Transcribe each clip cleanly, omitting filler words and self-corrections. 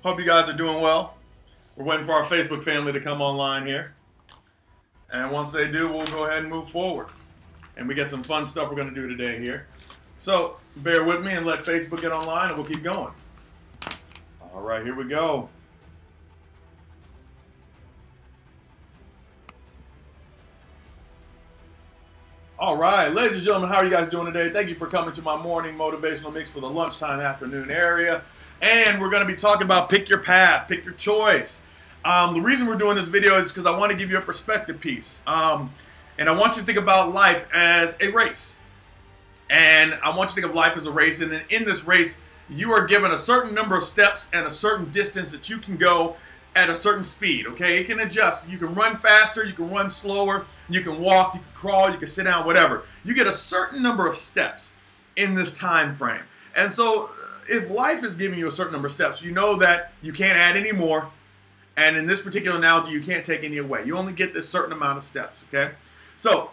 Hope you guys are doing well. We're waiting for our Facebook family to come online here. And once they do, we'll go ahead and move forward. And we get some fun stuff we're going to do today here. So bear with me and let Facebook get online and we'll keep going. All right, here we go. All right, ladies and gentlemen, how are you guys doing today? Thank you for coming to my morning motivational mix for the lunchtime afternoon area. And we're going to be talking about pick your path, pick your choice. The reason we're doing this video is because I want to give you a perspective piece. And I want you to think about life as a race. And I want you to think of life as a race. And in this race, you are given a certain number of steps and a certain distance that you can go at a certain speed, okay? It can adjust. You can run faster, you can run slower, you can walk, you can crawl, you can sit down, whatever. You get a certain number of steps in this time frame. And so if life is giving you a certain number of steps, you know that you can't add any more. And in this particular analogy, you can't take any away. You only get this certain amount of steps, okay? So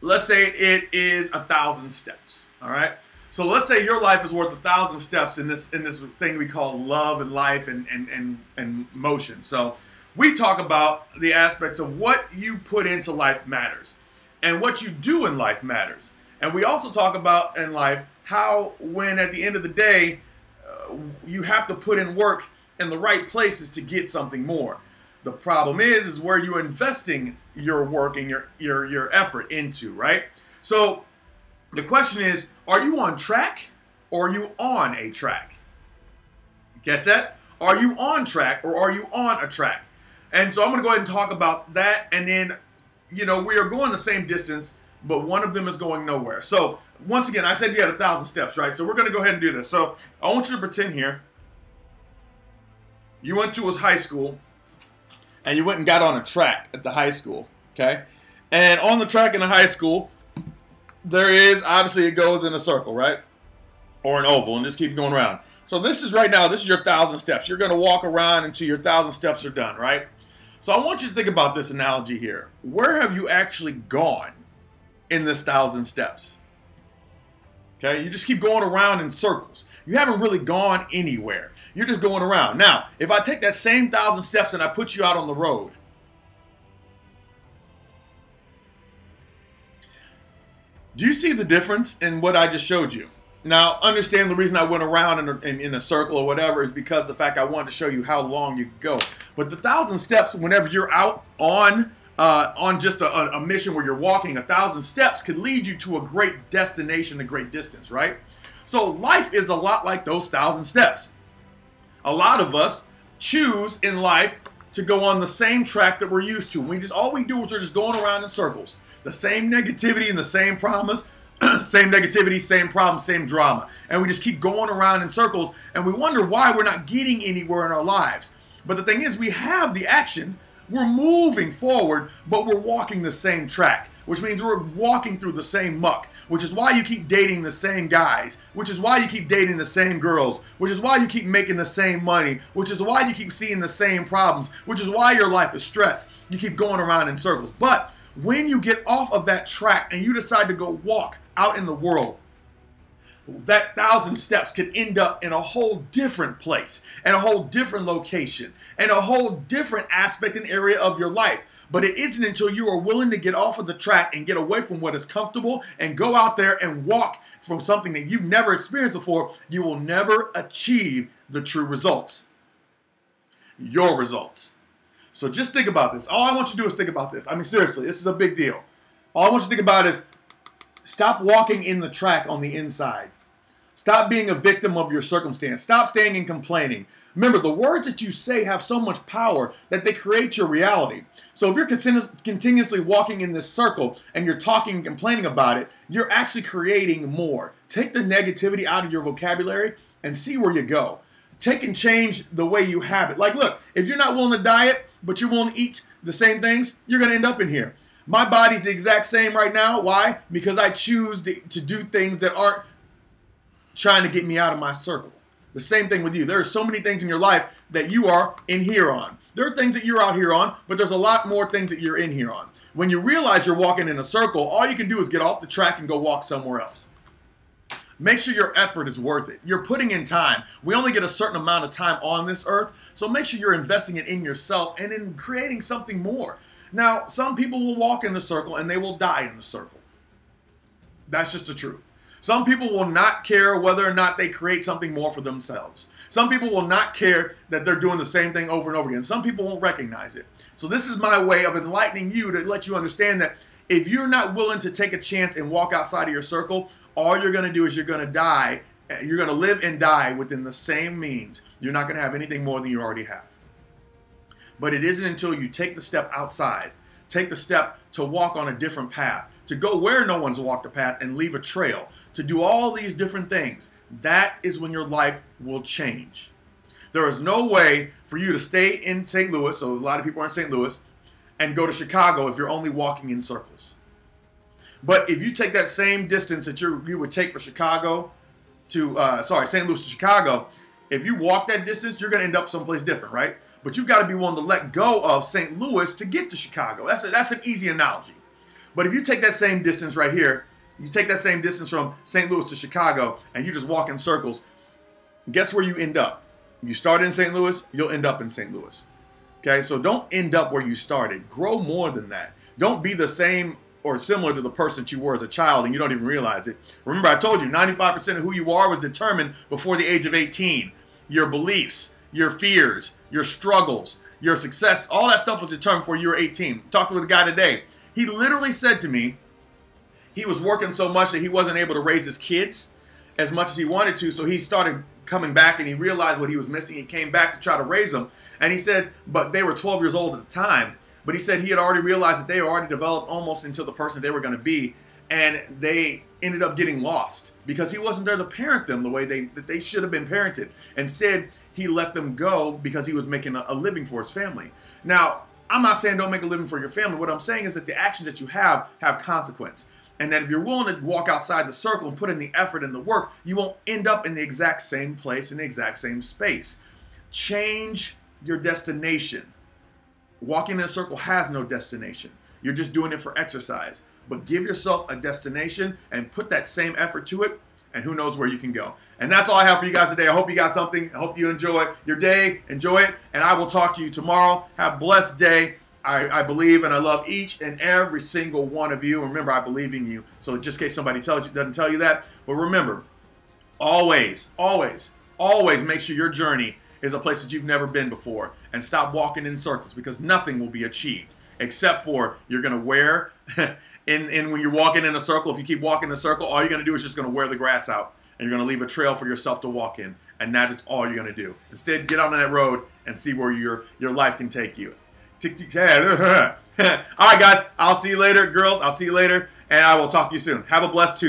let's say it is 1,000 steps, all right? So let's say your life is worth 1,000 steps in this thing we call love and life and motion. So we talk about the aspects of what you put into life matters and what you do in life matters. And we also talk about in life how when at the end of the day you have to put in work in the right places to get something more. The problem is where you're investing your work and your effort into, right? So the question is, are you on track or are you on a track? Get that? Are you on track or are you on a track? And so I'm going to go ahead and talk about that. And then, you know, we are going the same distance, but one of them is going nowhere. So once again, I said you had 1,000 steps, right? So we're going to go ahead and do this. So I want you to pretend here you went to a high school and you went and got on a track at the high school, okay? And on the track in the high school, there is, obviously it goes in a circle, right? Or an oval, and just keep going around. So this is right now, this is your 1,000 steps. You're going to walk around until your 1,000 steps are done, right? So I want you to think about this analogy here. Where have you actually gone in this 1,000 steps? Okay, you just keep going around in circles. You haven't really gone anywhere. You're just going around. Now, if I take that same 1,000 steps and I put you out on the road, do you see the difference in what I just showed you? Now, understand the reason I went around in a circle or whatever is because the fact I wanted to show you how long you could go. But the 1,000 steps, whenever you're out on just a mission where you're walking, 1,000 steps could lead you to a great destination, a great distance, right? So life is a lot like those 1,000 steps. A lot of us choose in life to go on the same track that we're used to. All we do is we're just going around in circles. The same negativity and the same problems, same negativity, same problem, same drama. And we just keep going around in circles and we wonder why we're not getting anywhere in our lives. But the thing is, we have the action. We're moving forward, but we're walking the same track, which means we're walking through the same muck, which is why you keep dating the same guys, which is why you keep dating the same girls, which is why you keep making the same money, which is why you keep seeing the same problems, which is why your life is stressed. You keep going around in circles. But when you get off of that track and you decide to go walk out in the world, that 1,000 steps could end up in a whole different place and a whole different location and a whole different aspect and area of your life. But it isn't until you are willing to get off of the track and get away from what is comfortable and go out there and walk from something that you've never experienced before, you will never achieve the true results. Your results. So just think about this. All I want you to do is think about this. I mean, seriously, this is a big deal. All I want you to think about is stop walking in the track on the inside. Stop being a victim of your circumstance. Stop staying and complaining. Remember, the words that you say have so much power that they create your reality. So if you're continuously walking in this circle and you're talking and complaining about it, you're actually creating more. Take the negativity out of your vocabulary and see where you go. Take and change the way you have it. Like, look, if you're not willing to diet, but you're willing to eat the same things, you're going to end up in here. My body's the exact same right now. Why? Because I choose to do things that aren't trying to get me out of my circle. The same thing with you. There are so many things in your life that you are in here on. There are things that you're out here on, but there's a lot more things that you're in here on. When you realize you're walking in a circle, all you can do is get off the track and go walk somewhere else. Make sure your effort is worth it. You're putting in time. We only get a certain amount of time on this earth, so make sure you're investing it in yourself and in creating something more. Now, some people will walk in the circle and they will die in the circle. That's just the truth. Some people will not care whether or not they create something more for themselves. Some people will not care that they're doing the same thing over and over again. Some people won't recognize it. So this is my way of enlightening you to let you understand that if you're not willing to take a chance and walk outside of your circle, all you're going to do is you're going to die. You're going to live and die within the same means. You're not going to have anything more than you already have. But it isn't until you take the step outside, take the step to walk on a different path, to go where no one's walked a path and leave a trail, to do all these different things. That is when your life will change. There is no way for you to stay in St. Louis, so a lot of people are in St. Louis, and go to Chicago if you're only walking in circles. But if you take that same distance that you would take for Chicago to, St. Louis to Chicago, if you walk that distance, you're going to end up someplace different, right? But you've got to be willing to let go of St. Louis to get to Chicago. That's an easy analogy. But if you take that same distance right here, you take that same distance from St. Louis to Chicago, and you just walk in circles, guess where you end up? You started in St. Louis, you'll end up in St. Louis. Okay, so don't end up where you started. Grow more than that. Don't be the same or similar to the person that you were as a child and you don't even realize it. Remember, I told you 95% of who you are was determined before the age of 18. Your beliefs, your fears, your struggles, your success, all that stuff was determined before you were 18. Talked with a guy today. He literally said to me, he was working so much that he wasn't able to raise his kids as much as he wanted to, so he started coming back and he realized what he was missing. He came back to try to raise them. And he said, but they were 12 years old at the time. But he said he had already realized that they were already developed almost into the person they were going to be. And they ended up getting lost because he wasn't there to parent them the way that they should have been parented. Instead, he let them go because he was making a living for his family. Now, I'm not saying don't make a living for your family. What I'm saying is that the actions that you have consequence. And that if you're willing to walk outside the circle and put in the effort and the work, you won't end up in the exact same place, in the exact same space. Change your destination. Walking in a circle has no destination. You're just doing it for exercise. But give yourself a destination and put that same effort to it, and who knows where you can go. And that's all I have for you guys today. I hope you got something. I hope you enjoy your day. Enjoy it. And I will talk to you tomorrow. Have a blessed day. I believe and I love each and every single one of you. Remember, I believe in you. So just in case somebody doesn't tell you that. But remember, always, always, always make sure your journey is a place that you've never been before. And stop walking in circles, because nothing will be achieved except for you're going to wear, and when you're walking in a circle, if you keep walking in a circle, all you're going to do is just going to wear the grass out. And you're going to leave a trail for yourself to walk in. And that is all you're going to do. Instead, get on that road and see where your life can take you. All right, guys. I'll see you later. Girls, I'll see you later. And I will talk to you soon. Have a blessed Tuesday.